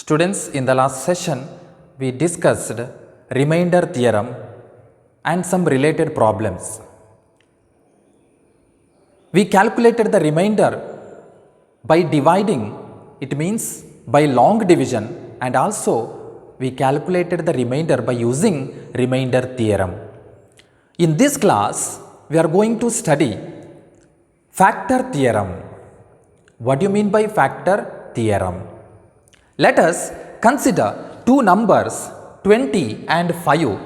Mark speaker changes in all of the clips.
Speaker 1: Students, in the last session, we discussed remainder theorem and some related problems. We calculated the remainder by dividing, it means by long division, and also we calculated the remainder by using remainder theorem. In this class, we are going to study factor theorem. What do you mean by factor theorem? Let us consider two numbers 20 and 5.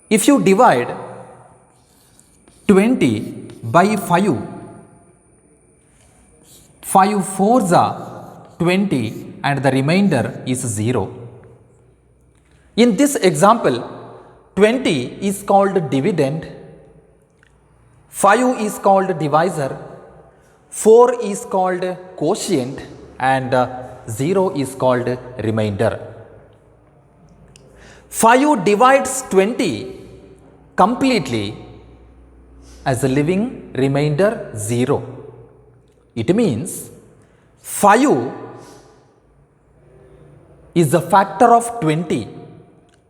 Speaker 1: If you divide 20 by 5, 5 fours are 20 and the remainder is 0. In this example, 20 is called dividend, 5 is called divisor, 4 is called quotient, and 0 is called remainder. 5 divides 20 completely as a living remainder 0. It means 5 is the factor of 20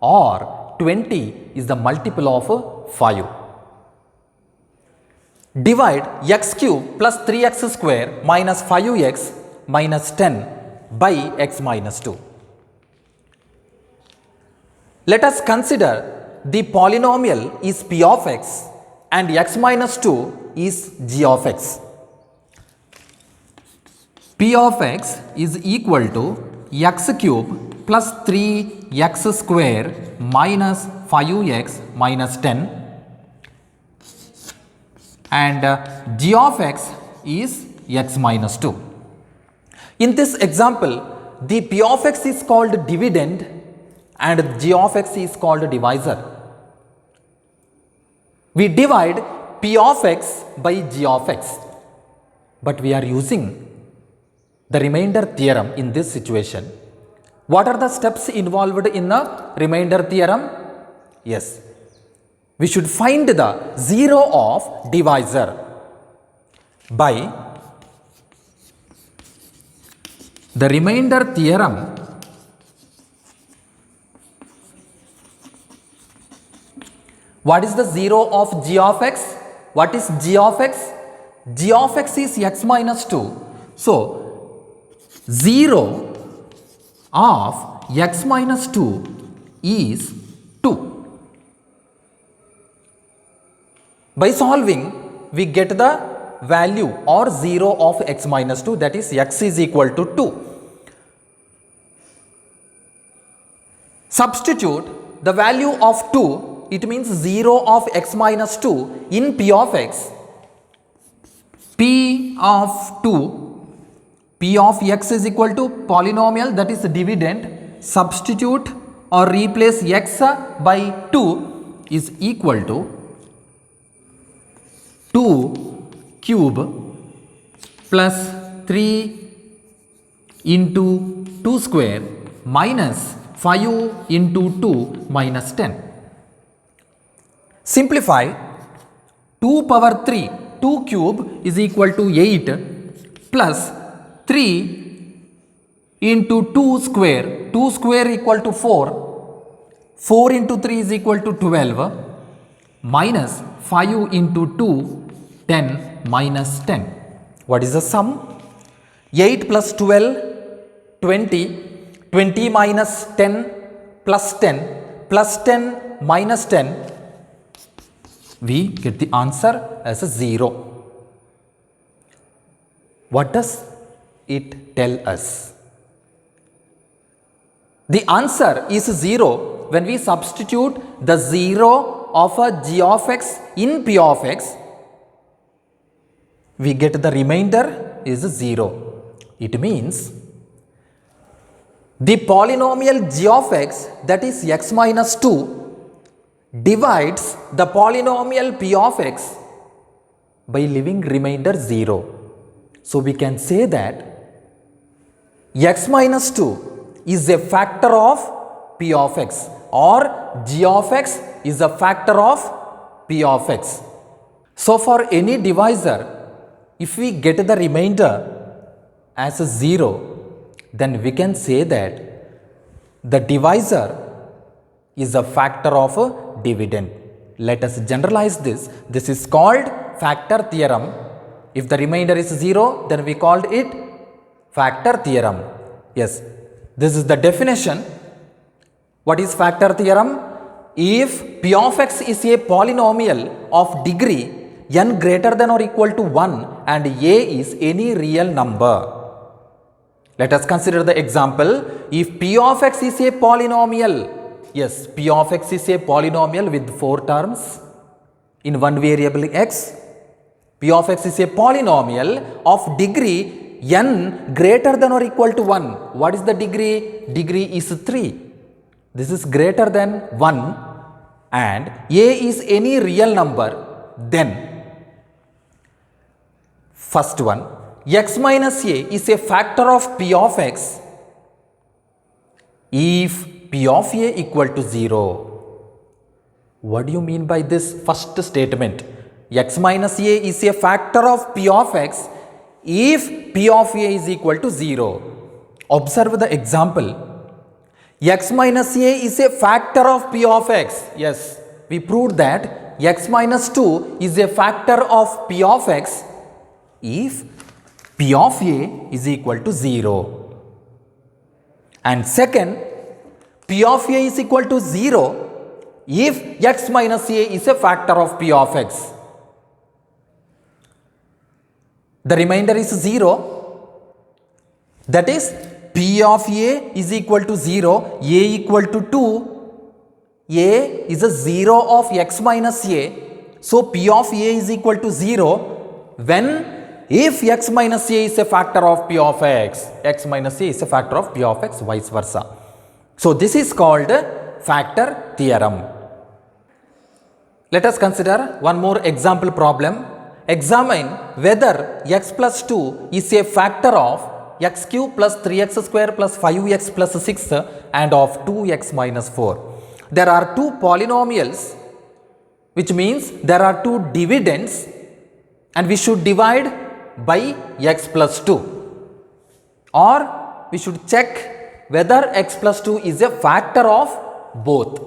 Speaker 1: or 20 is the multiple of 5. Divide x cube plus 3x square minus 5x minus 10 by x minus 2. Let us consider the polynomial is p of x and x minus 2 is g of x. P of x is equal to x cube plus 3x square minus 5x minus 10 and g of x is x minus 2. In this example, the p of x is called dividend and g of x is called divisor. We divide p of x by g of x, but we are using the remainder theorem in this situation. What are the steps involved in the remainder theorem? Yes, we should find the 0 of divisor by the remainder theorem. What is the 0 of g of x? What is g of x? G of x is x minus 2. So, 0 of x minus 2 is 2. By solving, we get the value or 0 of x minus 2, that is x is equal to 2. Substitute the value of 2, it means 0 of x minus 2 in p of x. P of 2, p of x is equal to polynomial, that is dividend. Substitute or replace x by 2 is equal to 2 cube plus 3 into 2 square minus 5 into 2 minus 10. Simplify. 2 power 3, 2 cube is equal to 8 plus 3 into 2 square, 2 square equal to 4, 4 into 3 is equal to 12 minus 5 into 2, 10 minus 10. What is the sum? 8 plus 12, 20, 20 minus 10 plus 10 plus 10 minus 10. We get the answer as a 0. What does it tell us? The answer is 0 when we substitute the 0 of a g of x in p of x. We get the remainder is 0. It means the polynomial g of x, that is x minus 2, divides the polynomial p of x by leaving remainder 0. So, we can say that x minus 2 is a factor of p of x or g of x is a factor of p of x. So, for any divisor, if we get the remainder as a 0, then we can say that the divisor is a factor of a dividend. Let us generalize this. This is called factor theorem. If the remainder is 0, then we called it factor theorem. Yes, this is the definition. What is factor theorem? If p of x is a polynomial of degree n greater than or equal to 1 and a is any real number. Let us consider the example. If p of x is a polynomial, yes, p of x is a polynomial with 4 terms in one variable x. P of x is a polynomial of degree n greater than or equal to 1. What is the degree? Degree is 3. This is greater than 1 and a is any real number. Then first one, x minus a is a factor of p of x if p of a equal to 0. What do you mean by this first statement? X minus a is a factor of p of x if p of a is equal to 0. Observe the example. X minus a is a factor of p of x. Yes, we proved that x minus 2 is a factor of p of x if p of a is equal to 0. And second, p of a is equal to 0 if x minus a is a factor of p of x. The remainder is 0. That is, p of a is equal to 0, a equal to 2, a is a 0 of x minus a. So, p of a is equal to 0 when if x minus a is a factor of p of x, x minus a is a factor of p of x, vice versa. So, this is called factor theorem. Let us consider one more example problem. Examine whether x plus 2 is a factor of x cube plus 3x square plus 5x plus 6 and of 2x minus 4. There are two polynomials, which means there are two dividends, and we should divide by x plus 2, or we should check whether x plus 2 is a factor of both.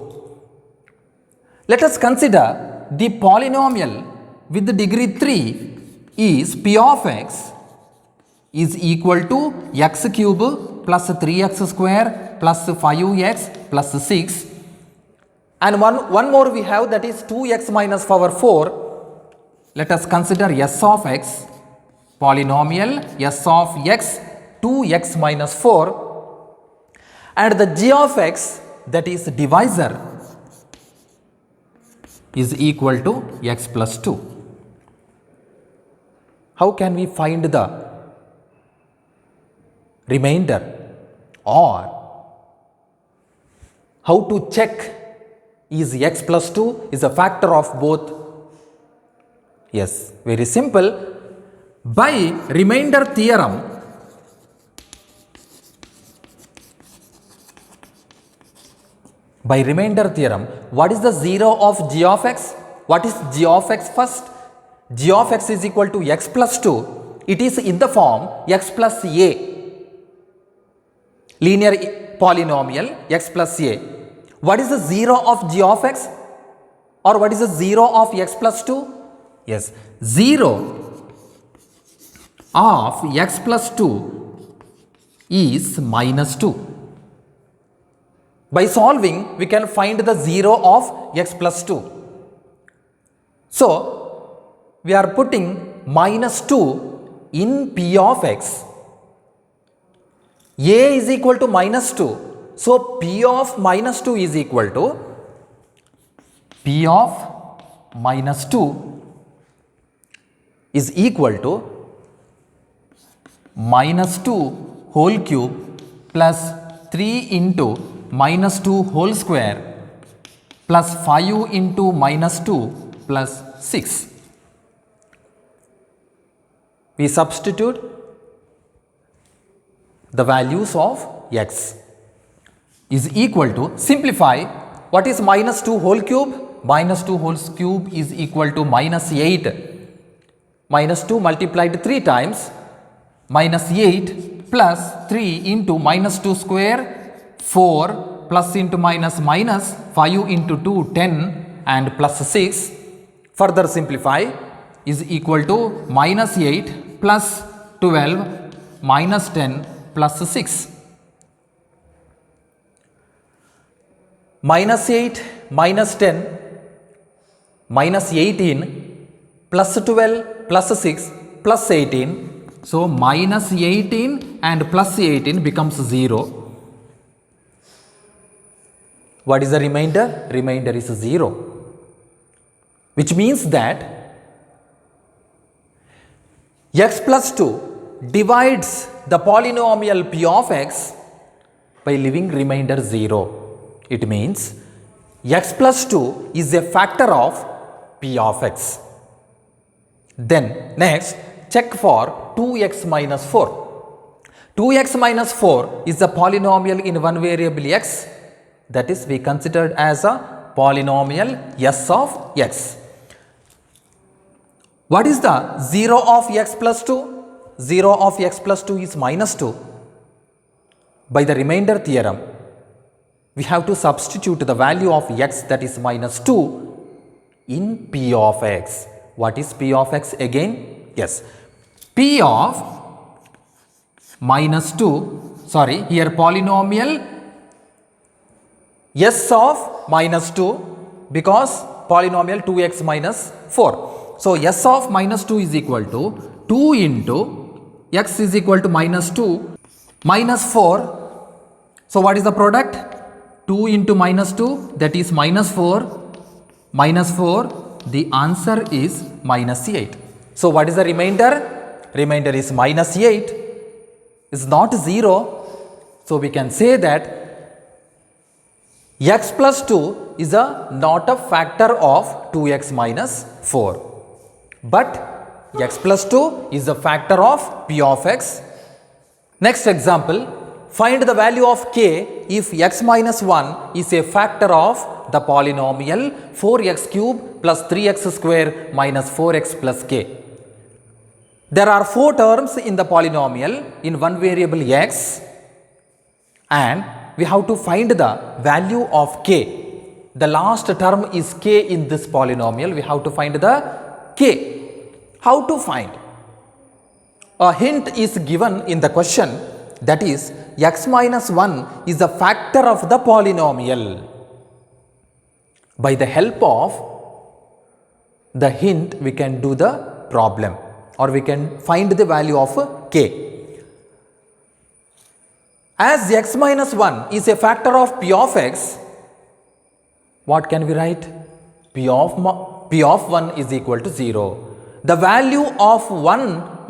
Speaker 1: Let us consider the polynomial with the degree 3 is p of x is equal to x cube plus 3x square plus 5x plus 6, and one more we have, that is 2x minus power 4. Let us consider s of x, polynomial s of x 2x minus 4, and the g of x, that is divisor, is equal to x plus 2. How can we find the remainder, or how to check is x plus 2 is a factor of both? Yes, very simple. By remainder theorem, what is the 0 of g of x? What is g of x first? G of x is equal to x plus 2. It is in the form x plus a. Linear polynomial x plus a. What is the 0 of g of x, or what is the 0 of x plus 2? Yes, 0 of x plus 2 is minus 2. By solving, we can find the 0 of x plus 2. So, we are putting minus 2 in p of x. A is equal to minus 2. So, p of minus 2 is equal to p of minus 2 is equal to minus 2 whole cube plus 3 into minus 2 whole square plus 5 into minus 2 plus 6. We substitute the values of x is equal to, simplify, what is minus 2 whole cube? Minus 2 whole cube is equal to minus 8. Minus 2 multiplied 3 times, minus 8 plus 3 into minus 2 square 4 plus into minus minus 5 into 2 10 and plus 6 further simplify is equal to minus 8 plus 12 minus 10 plus 6. Minus 8 minus 10 minus 18 plus 12 plus 6 plus 18. So, minus 18 and plus 18 becomes 0. What is the remainder? Remainder is 0. Which means that x plus 2 divides the polynomial p of x by leaving remainder 0. It means x plus 2 is a factor of p of x. Then next check for 2x minus 4. 2x minus 4 is a polynomial in one variable x, that is we considered as a polynomial s of x. What is the 0 of x plus 2? 0 of x plus 2 is minus 2. By the remainder theorem, we have to substitute the value of x, that is minus 2, in p of x. What is p of x again? Yes, p of minus 2, sorry, here polynomial s of minus 2 because polynomial 2x minus 4. So, s of minus 2 is equal to 2 into x is equal to minus 2 minus 4. So, what is the product? 2 into minus 2, that is minus 4 minus 4. The answer is minus 8. So, what is the remainder? Remainder is minus 8, is not 0. So, we can say that x plus 2 is not a factor of 2x minus 4. But x plus 2 is a factor of p of x. Next example, find the value of k if x minus 1 is a factor of the polynomial 4x cube plus 3x square minus 4x plus k. There are 4 terms in the polynomial in one variable x, and we have to find the value of k. The last term is k in this polynomial. We have to find the k. How to find? A hint is given in the question, that is x minus 1 is a factor of the polynomial. By the help of the hint, we can do the problem, or we can find the value of k. As x minus 1 is a factor of p of x, what can we write? P of 1 is equal to 0. The value of a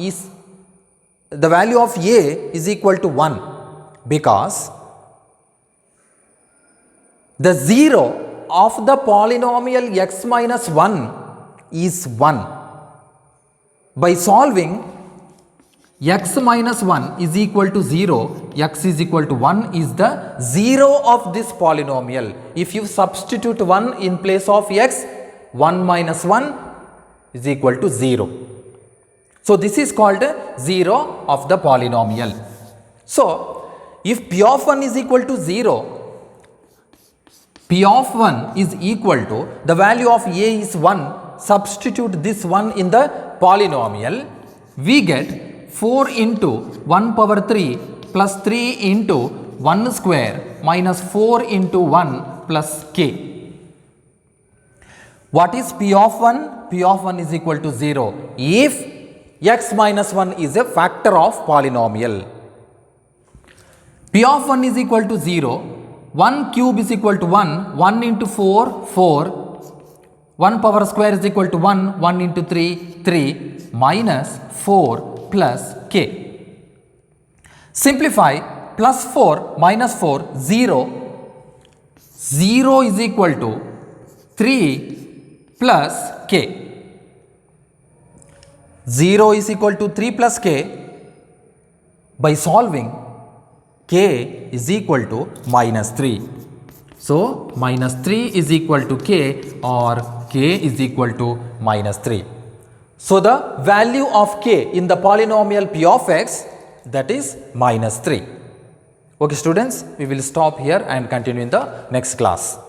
Speaker 1: is equal to 1 because the 0 of the polynomial x minus 1 is 1. By solving x minus 1 is equal to 0, x is equal to 1 is the 0 of this polynomial. If you substitute 1 in place of x, 1 minus 1 is equal to 0. So, this is called 0 of the polynomial. So, if p of 1 is equal to 0, p of 1 is equal to the value of a is 1, substitute this 1 in the polynomial, we get 4 into 1 power 3 plus 3 into 1 square minus 4 into 1 plus k. What is p of 1? P of 1 is equal to 0 if x minus 1 is a factor of polynomial. P of 1 is equal to 0, 1 cube is equal to 1, 1 into 4, 4, 1 power square is equal to 1, 1 into 3, 3, minus 4 plus k. Simplify, plus 4 minus 4, 0, 0 is equal to 3 plus k. 0 is equal to 3 plus k. By solving, k is equal to minus 3. So, minus 3 is equal to k, or k is equal to minus 3. So, the value of k in the polynomial p of x that is minus 3. Okay students, we will stop here and continue in the next class.